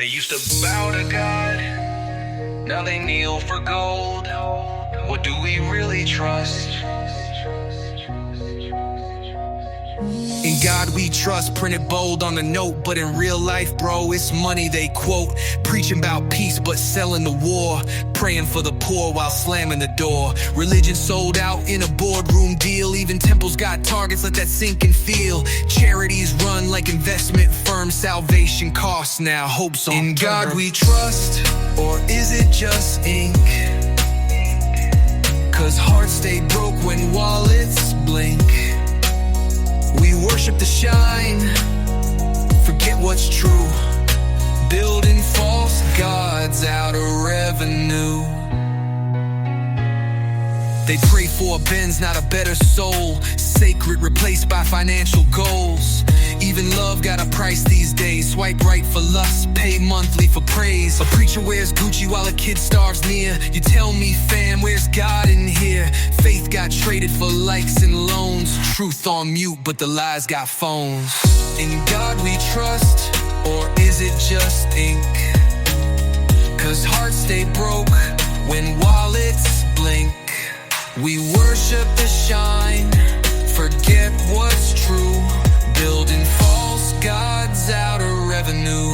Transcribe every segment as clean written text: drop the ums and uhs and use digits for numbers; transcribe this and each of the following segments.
They used to bow to God, now they kneel for gold. What do we really trust? In God we trust, printed bold on the note. But in real life, bro, it's money they quote. Preaching about peace but selling the war. Praying for the poor while slamming the door. Religion sold out in a boardroom deal. Even temples got targets, let that sink and feel. Charities run like investment firms. Salvation costs now, hope's on In God term. We trust, or is it just ink? Cause hearts stay broke when wallets blink. We worship the shine, forget what's true. Building false gods out of revenue. They pray for a Benz, not a better soul. Sacred replaced by financial goals. Even love got a price these days. Swipe right for lust, pay monthly for praise. A preacher wears Gucci while a kid starves near. You tell me, fam, where's God in here? Faith got traded for likes and loans. Truth on mute, but the lies got phones. In God we trust, or is it just ink? Cause hearts stay broke when wallets blink. We worship the shine, forget what's true. Building false gods out of revenue.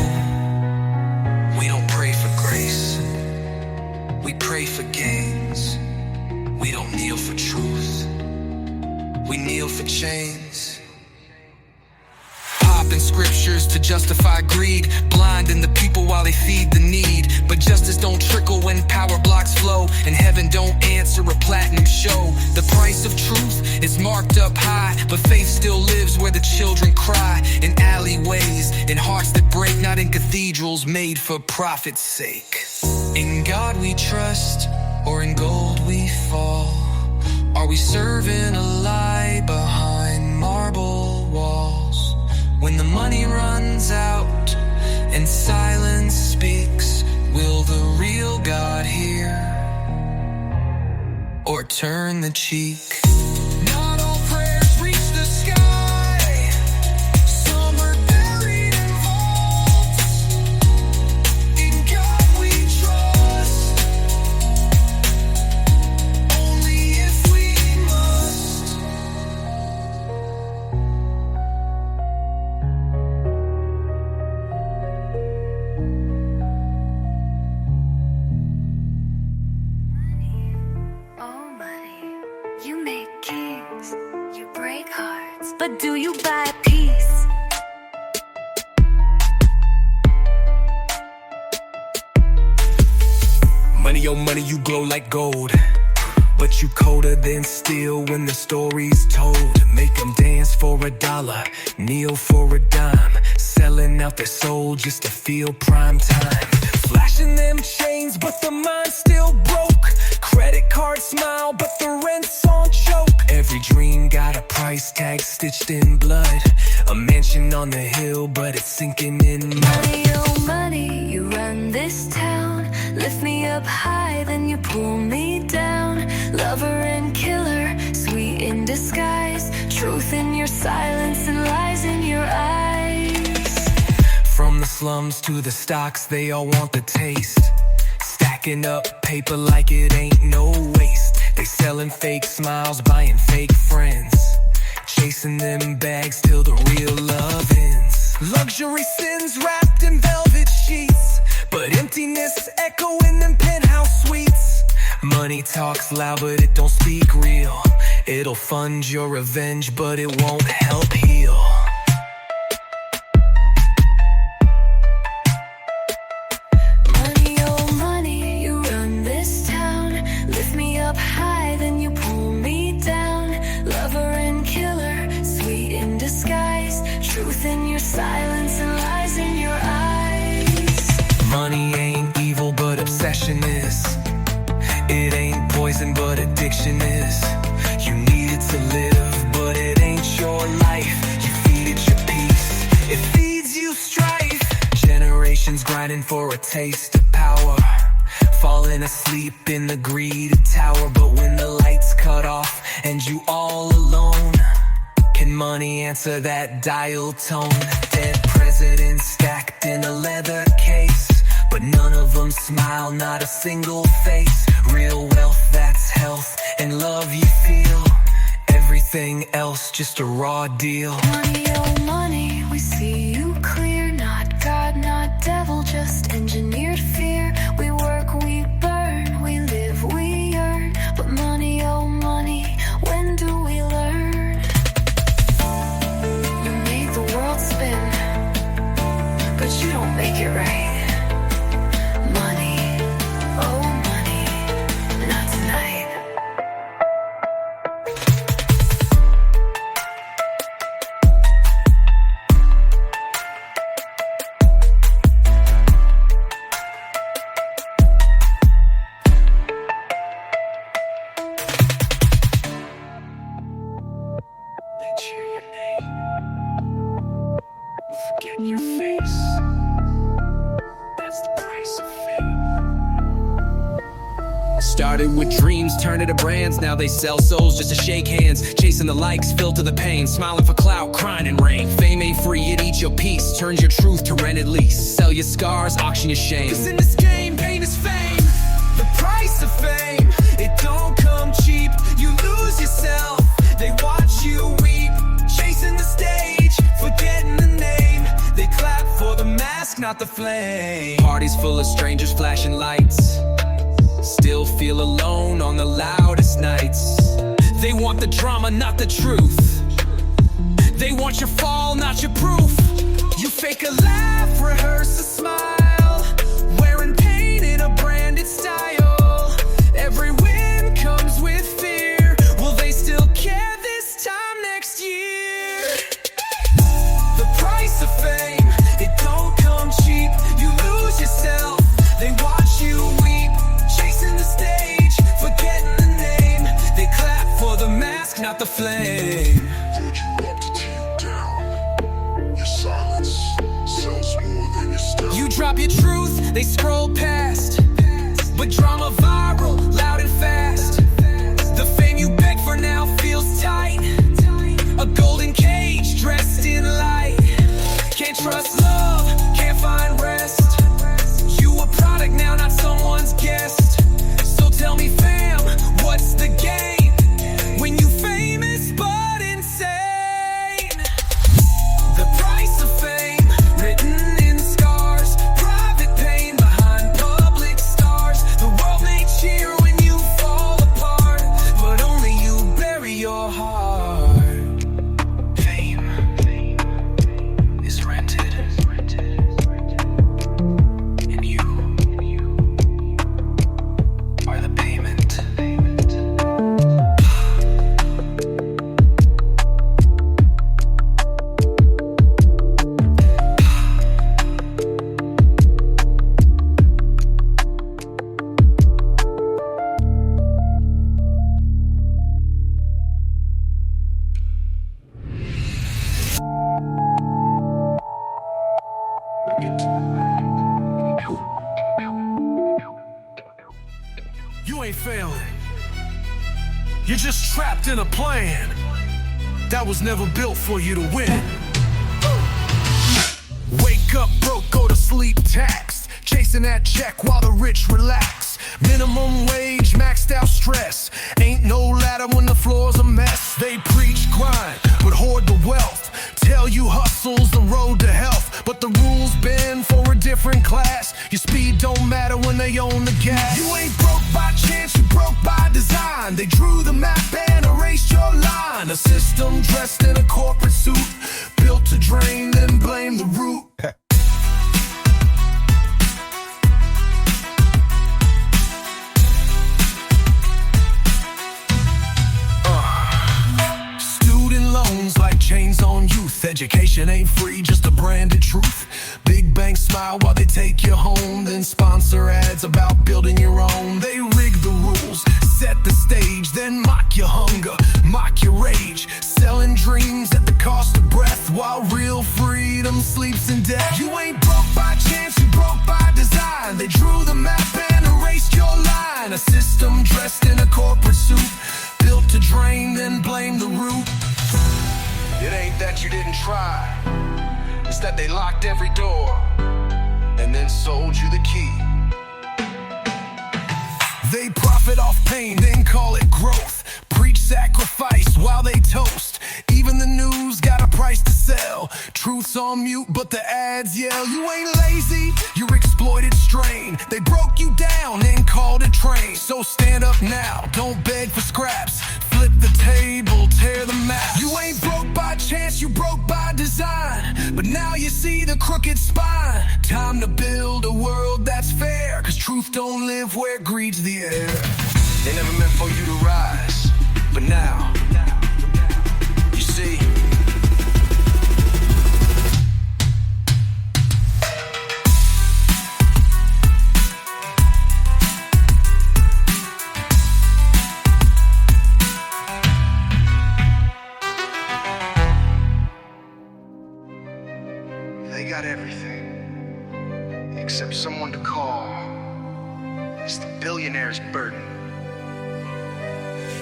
We don't pray for grace, we pray for gains. We don't kneel for truth, we kneel for chains. Popping scriptures to justify greed, blinding the people while they feed the need. But justice don't trickle when power blocks flow, and heaven don't answer a platinum show. The price of truth is marked up high, but faith still lives where the children cry. In alleyways, in hearts that break, not in cathedrals made for profit's sake. In God we trust, or in gold we fall. Are we serving a lie behind marble walls? When the money runs out and silence speaks, will the real God hear or turn the cheek? Not all prayers reach the sky. Some are buried in vaults. In God we trust, only if we must. You make kings, you break hearts, but do you buy peace? Money, oh money, you glow like gold. But you colder than steel when the story's told. Make them dance for $1, kneel for a dime. Selling out their soul just to feel prime time. Flashing them chains, but the mind's still broke. Credit card smile, but the rent's on choke. Every dream got a price tag stitched in blood. A mansion on the hill, but it's sinking in mud. Money, oh money, you run this town. Lift me up high, then you pull me down. Lover and killer, sweet in disguise. Truth in your silence and lies in your eyes. From the slums to the stocks, they all want the taste. Stacking up paper like it ain't no waste. They selling fake smiles, buying fake friends. Chasing them bags till the real love ends. Luxury sins wrapped in velvet sheets, but emptiness echo in them penthouse suites. Money talks loud, but it don't speak real. It'll fund your revenge, but it won't help heal. Money, oh money, you run this town. Lift me up high, then you pull me down. Lover and killer, sweet in disguise. Truth in your silence and lies in your eyes. Money ain't evil, but obsession is. It ain't poison, but addiction is. You need it to live, but it ain't your life. You feed it your peace, it feeds you strife. Generations grinding for a taste of power, falling asleep in the greed tower. But when the lights cut off and you all alone, can money answer that dial tone? Dead president presidents stacked in a leather case, but none of them smile, not a single face. Real wealth, that's health and love you feel. Everything else just a raw deal. Money, oh money, we see you clear. Not God, not devil, just engineered fear. We work, we burn, we live, we earn. But money, oh money, when do we learn? You make the world spin, but you don't make it right. Money, oh money, not tonight. Forget your face. That's the price of fame. Started with dreams, turned into brands. Now they sell souls just to shake hands. Chasing the likes, filter the pain. Smiling for clout, crying in rain. Fame ain't free, it eats your peace. Turns your truth to rented lease. Sell your scars, auction your shame. Cause in this game, pain is fame. The price of fame, it don't come cheap. You lose yourself, they watch you weep. Chasing the stage, forgetting the name. They clap for the mask, not the flame. Parties full of strangers flashing lights. Still feel alone on the loudest nights. They want the drama, not the truth. They want your fall, not your proof. You fake a laugh, rehearse a smile, wearing pain in a branded style. Every win comes with fear. Will they still care this time next year? The price of fame, it don't come cheap. You lose yourself, they watch you weep. Chasing the stage, forgetting the name. They clap for the mask, not the flame. Did you up to tear down? Your silence sells more than your style. You drop your truth, they scroll past. But drama viral, loud and fast. The fame you beg for now feels tight. A golden cage dressed in light. Can't trust love, can't find rest. You a product now, not someone's guest. So tell me fam, what's the game? When you famous but insane. The price of fame, written in scars. Private pain behind public stars. The world may cheer when you fall apart, but only you bury your heart. Fame is rented. And you are the payment. You ain't failing. You're just trapped in a plan that was never built for you to win. Wake up broke, go to sleep taxed. Chasing that check while the rich relax. Minimum wage, maxed out stress. Ain't no ladder when the floor's a mess. They preach grind, but hoard the wealth. Tell you hustle's the road to health, but the rules bend for a different class. Your speed don't matter when they own the gas. You ain't broke by chance, you broke by design. They drew the map and erased your line. A system dressed in a corporate suit, built to drain, then blame the root. Student loans like chains on youth. Education ain't free, just a branded truth. Big banks smile while they take you home, then sponsor ads about building your own. They rig the rules, set the stage, then mock your hunger, mock your rage. Selling dreams at the cost of breath, while real freedom sleeps in death. You ain't broke by chance, you broke by design. They drew the map and erased your line. A system dressed in a corporate suit, built to drain, then blame the root. It ain't that you didn't try, it's that they locked every door and then sold you the key. They profit off pain, then call it growth. Preach sacrifice while they toast. Even the news got a price to sell. Truth's on mute, but the ads yell. You ain't lazy, you're exploited strain. They broke you down and called a train. So stand up now, don't beg for scraps. Flip the table, tear the map. You ain't broke by chance, you broke by design. But now you see the crooked spine. Time to build a world that's fair, 'cause truth don't live where greed's the air. They never meant for you to rise, but now, you see. They got everything, except someone to call. It's the billionaire's burden.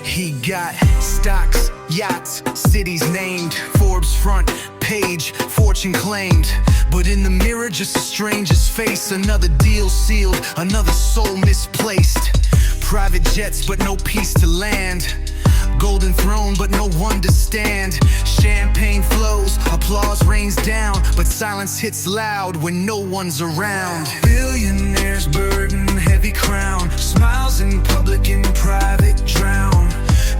He got stocks, yachts, cities named, Forbes front page, fortune claimed. But in the mirror, just a stranger's face. Another deal sealed, another soul misplaced. Private jets, but no peace to land. Golden throne, but no one to stand. Champagne flows, applause rains down, but silence hits loud when no one's around. Billionaire's burden, heavy crown. Smiles in public, in private drown.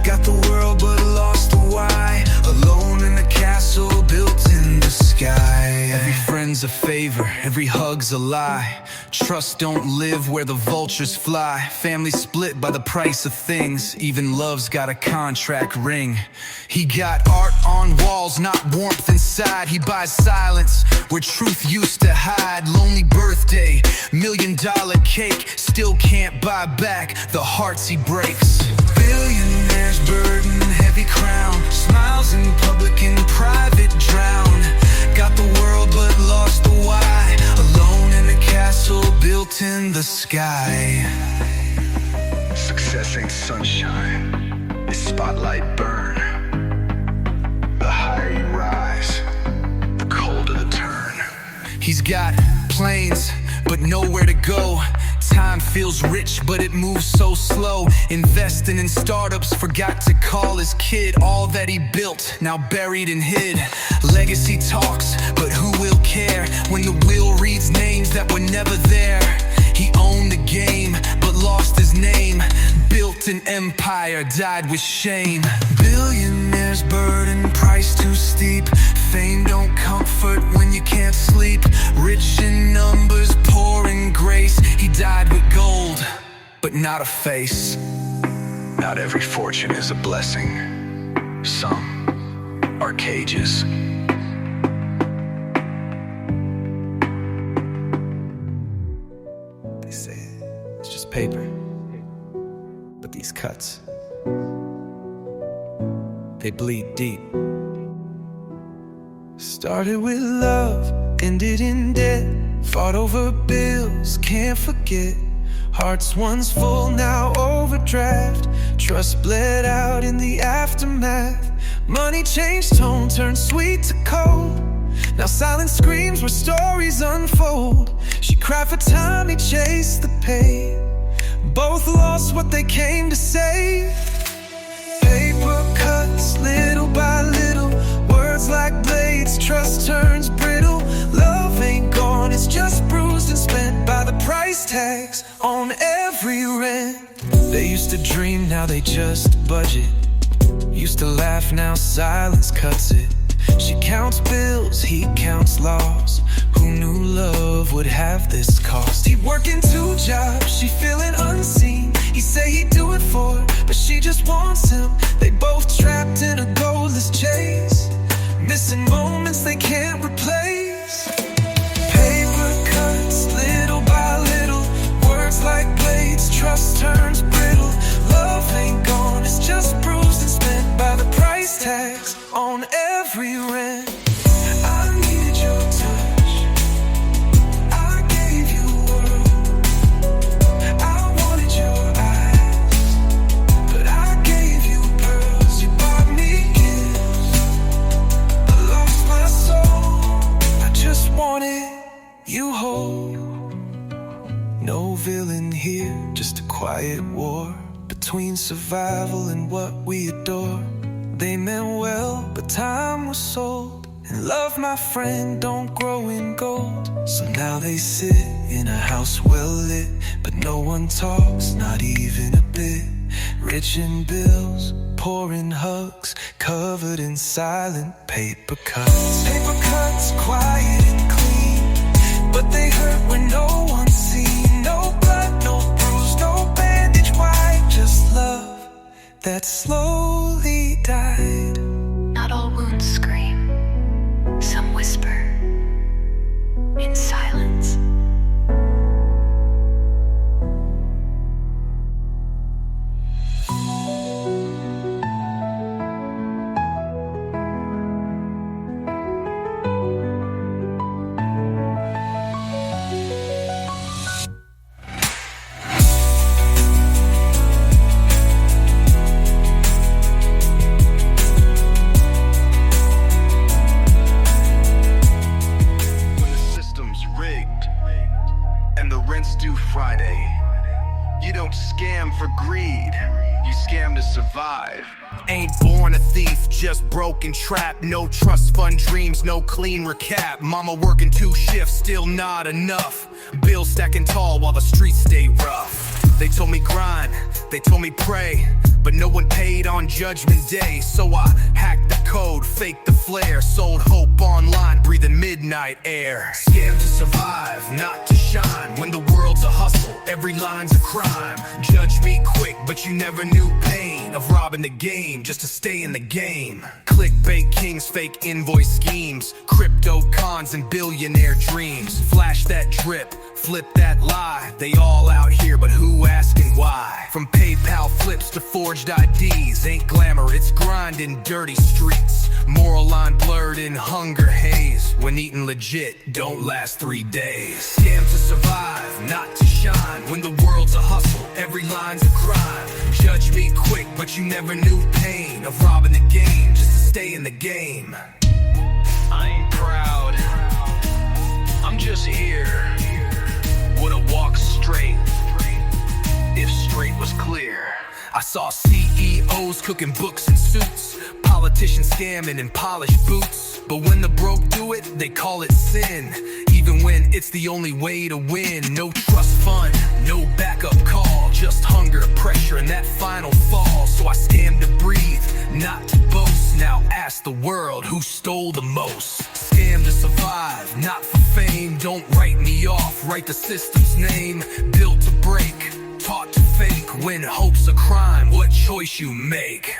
Got the world, but lost the why. Alone in a castle built in the sky. Every friend's a favor, every hug's a lie. Trust don't live where the vultures fly. Family split by the price of things. Even love's got a contract ring. He got art on walls, not warmth inside. He buys silence where truth used to hide. Lonely birthday, $1 million cake. Still can't buy back the hearts he breaks. Billionaire's burden, heavy crown. Smiles in public, in private drown. Got the world but lost the why. Alone in a castle built in the sky. Success ain't sunshine, it's spotlight burn. The higher you rise, the colder the turn. He's got planes, but nowhere to go. Time feels rich, but it moves so slow. Investing in startups, forgot to call his kid. All that he built, now buried and hid. Legacy talks, but who will care when the wheel reads names that were never there? He owned the game, but lost his name. Built an empire, died with shame. Billionaire's burden, price too steep. Fame don't comfort when you can't sleep. Rich in numbers, poor in grace. He died with gold, but not a face. Not every fortune is a blessing. Some are cages. They say it's just paper, but these cuts, they bleed deep. Started with love, ended in debt. Fought over bills, can't forget. Hearts once full, now overdraft. Trust bled out in the aftermath. Money changed tone, turned sweet to cold. Now silence screams where stories unfold. She cried for time, he chased the pain. Both lost what they came to save. Paper cuts, little by little. Words like blades, trust turns brittle. Love ain't gone, it's just bruised and spent by the price tags on every rent. They used to dream, now they just budget. Used to laugh, now silence cuts it. She counts bills, he counts laws. Who knew love would have this cost? He'd working 2 jobs, she feeling unseen. He say he'd do it for her, but she just wants him. They both trapped in a goalless chase, missing moments they can't replace. Paper cuts, little by little. Words like blades, trust turns brittle. Love ain't gone, it's just bruised and spent by the price tags on every rent. I needed your touch, I gave you a world. I wanted your eyes, but I gave you pearls. You bought me gifts, I lost my soul. No villain here, just a quiet war between survival and what we adore. They meant well, but time was sold, and love, my friend, don't grow in gold. So now they sit in a house well lit, but no one talks, not even a bit. Rich in bills, poor in hugs, covered in silent paper cuts. Paper cuts, quiet and clean, but they hurt when no one's seen. No blood, no bruise, no bandage. Why? Just love that slowly died. Not all wounds scream, some whisper in silence. Ain't born a thief, just broken trapped. No trust fund dreams, no clean recap. Mama working 2 shifts, still not enough. Bills stacking tall while the streets stay rough. They told me grind, they told me pray, but no one paid on Judgment Day. So I hacked the code, faked the flare, sold hope online, breathing midnight air. Scared to survive, not to shine. When the world's a hustle, every line's a crime. Judge me quick, but you never knew pain of robbing the game just to stay in the game. Clickbait kings, fake invoice schemes, crypto cons and billionaire dreams. Flash that drip, flip that lie. They all out here, but who asking why? From PayPal flips to forged IDs, ain't glamour, it's grind in dirty streets. Moral line blurred in hunger haze. When eating legit, don't last 3 days. Scam to survive, not to shine. When the world's a hustle, every line's a crime. Judge me quick, but you never knew pain of robbing the game just to stay in the game. I ain't proud, I'm just here. Would've walked straight if straight was clear. I saw CEOs cooking books and suits, politicians scamming in polished boots. But when the broke do it, they call it sin, even when it's the only way to win. No trust fund, no backup call, just hunger, pressure, and that final fall. So I scammed to breathe, not to boast. Now ask the world who stole the most. Scam to survive, not for fame. Don't write me off, write the system's name. Built to break, taught to fake. When hope's a crime, what choice you make?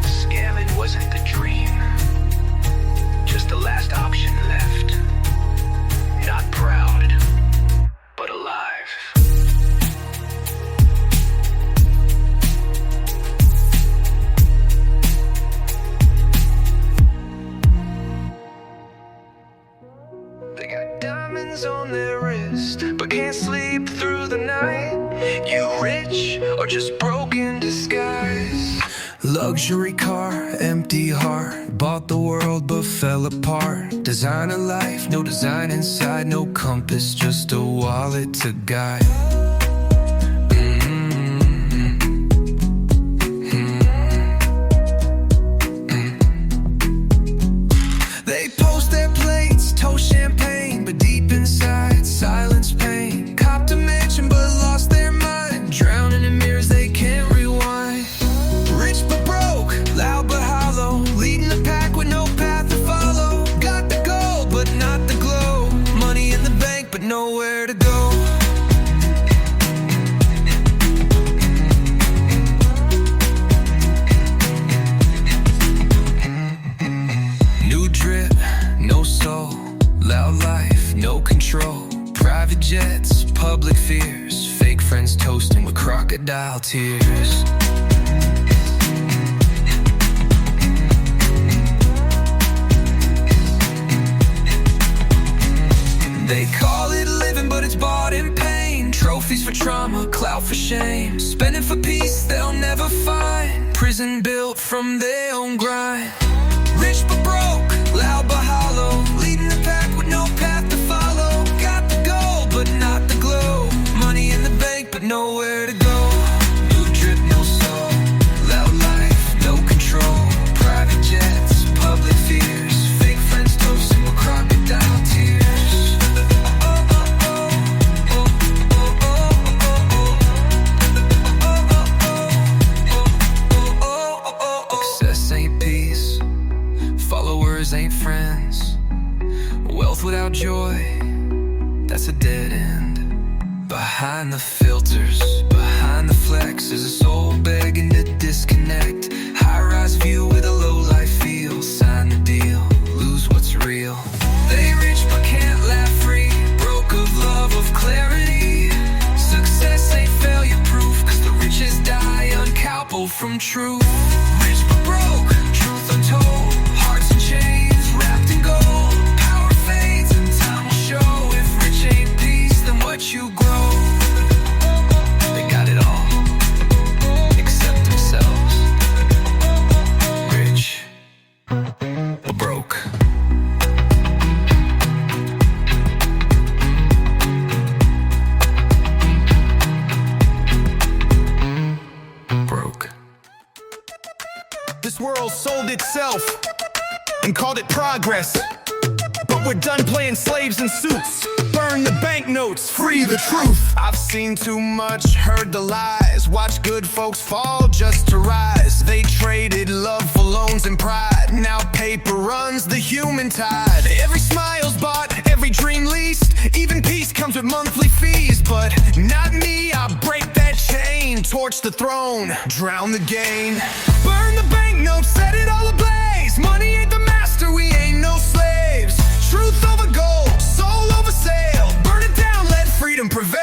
Scamming wasn't the dream, just the last option left. Not proud, but alive. They got diamonds on their wrist, but can't sleep through the night. You rich or just broke in disguise? Luxury car, empty heart. Bought the world but fell apart. Designer life, no design inside. No compass, just a wallet to guide. They post their plates, toast champagne, but deep inside, silence pain. Copped a mansion but lost their mind. Drowning in mirrors they can't rewind. Rich but broke, loud but hollow, leading the pack with no path to follow. Got the gold but not the glow. Money in the bank but nowhere to go. New drip, no soul. Loud life, no control. Private jets, public fears. Fake friends toasting with crocodile tears. They call it living, but it's bought in pain. Trophies for trauma, clout for shame. Spending for peace they'll never find. Prison built from their own grind. Rich but broke, loud but hollow, leading the pack with no path to follow. Got the gold but not the glow. that's a dead end. Behind the filters, behind the flex, is a soul begging to disconnect. High-rise view with a low-life feel. Sign the deal, lose what's real. They rich but can't laugh free. Broke of love, of clarity. Success ain't failure proof, cause the richest die uncoupled from truth. Rich but broke, truth untold. Hearts and chains wrapped in gold. Power fades and time will show. If rich ain't peace, then what you grow. They got it all, except themselves. Rich but broke. Broke. This world sold itself and called it progress. But we're done playing slaves in suits. Burn the banknotes, free the truth. I've seen too much, heard the lies. Watch good folks fall just to rise. They traded love for loans and pride. Now paper runs the human tide. Every smile's bought, every dream leased. Even peace comes with monthly fees. But not me, I break that chain. Torch the throne, drown the gain. Burn the banknotes, set it all ablaze. Money ain't the master, we ain't no slaves. Truth over gold, soul over sale. Burn it down, let freedom prevail.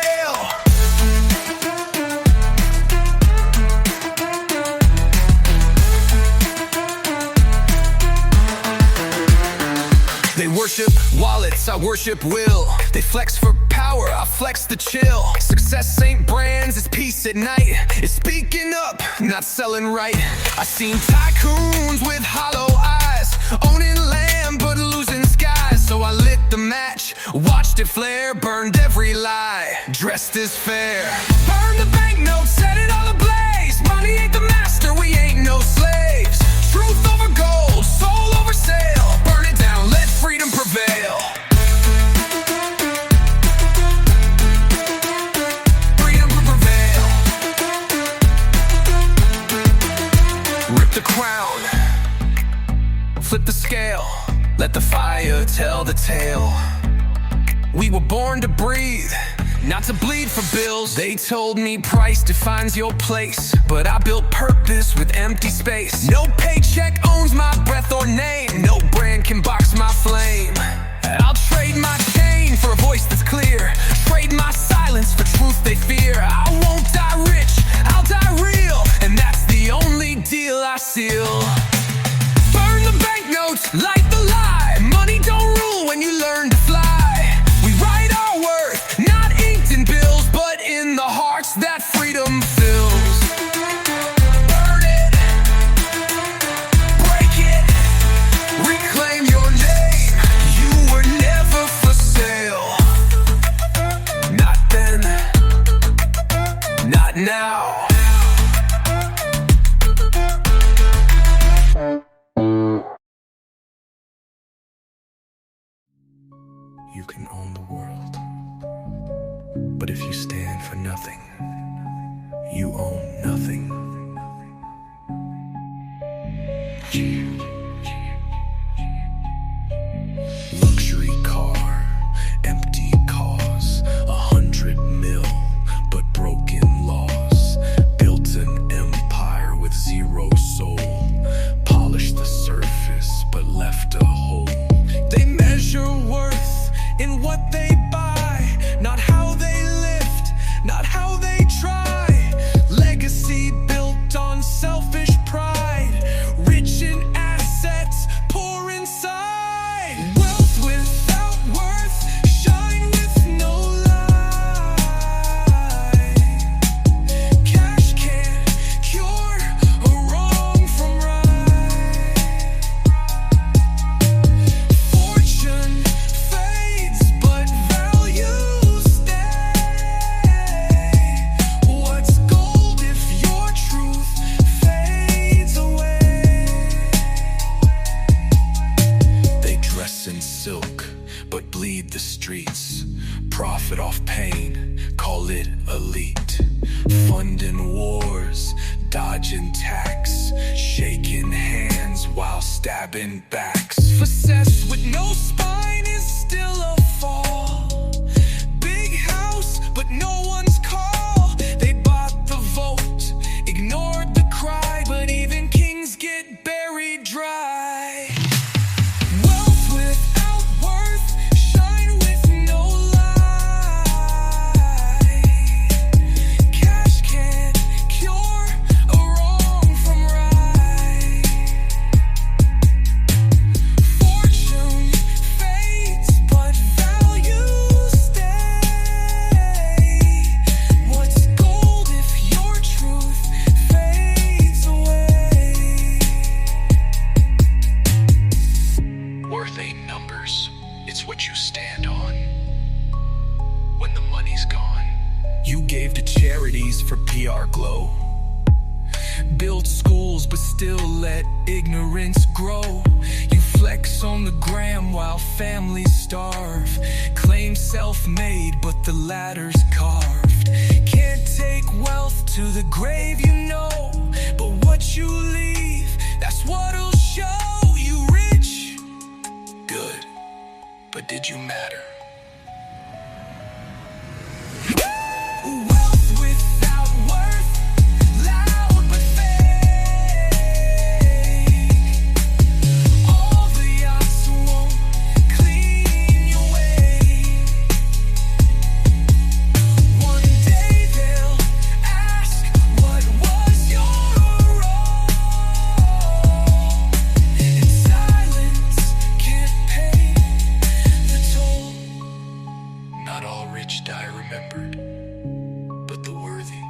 They worship wallets, I worship will. They flex for power, I flex the chill. Success ain't brands, it's peace at night. It's speaking up, not selling right. I seen tycoons with hollow eyes, owning land but losing skies. So I lit the match, watched it flare, burned every lie, dressed as fair. Burn the banknotes, set it all ablaze. Money ain't the master, we ain't no slaves. Truth over gold, soul over sale. Burn it down, let freedom prevail. Freedom prevail. Rip the crown, flip the scale. Let the fire tell the tale. We were born to breathe, not to bleed for bills. They told me price defines your place, but I built purpose with empty space. No paycheck owns my breath or name. No brand can box my flame. I'll trade my chain for a voice that's clear. Trade my silence for truth they fear. I won't die rich, I'll die real, and that's the only deal I seal. Burn the banknotes, light the lie. Money don't rule when you learn to fly. We write our worth, not inked in bills, but in the hearts that freedom fills. Burn it, break it, reclaim your name. You were never for sale. Not then, not now. You can own the world, but if you stand for nothing, you own nothing. Luxury car, empty cause, 100 mil, but broken laws. Built an empire with zero soul. Polished the surface, but left a hole. They measure worth in what they buy, not how they lift, not how they try. Legacy built on selfish pride. Rich in assets, poor inside. Wealth without worth, shine with no light. Cash can't cure a wrong from right. Fortune fades, but values stay. What's gold if your truth fades away? They dress in silk, but bleed the streets. Profit off pain, call it elite. Funding wars, dodging tax. Shaking hands while stabbing backs. Success with no spine is still a fall. You gave to charities for PR glow. Built schools but still let ignorance grow. You flex on the gram while families starve. Claim self-made but the ladder's carved. Can't take wealth to the grave, you know, but what you leave, that's what'll show. You rich, good, but did you matter? Wealth without worth, loud but fake. All the yachts won't clean your way. One day they'll ask, what was your role? And silence can't pay the toll. Not all rich die remembered, but the worthy.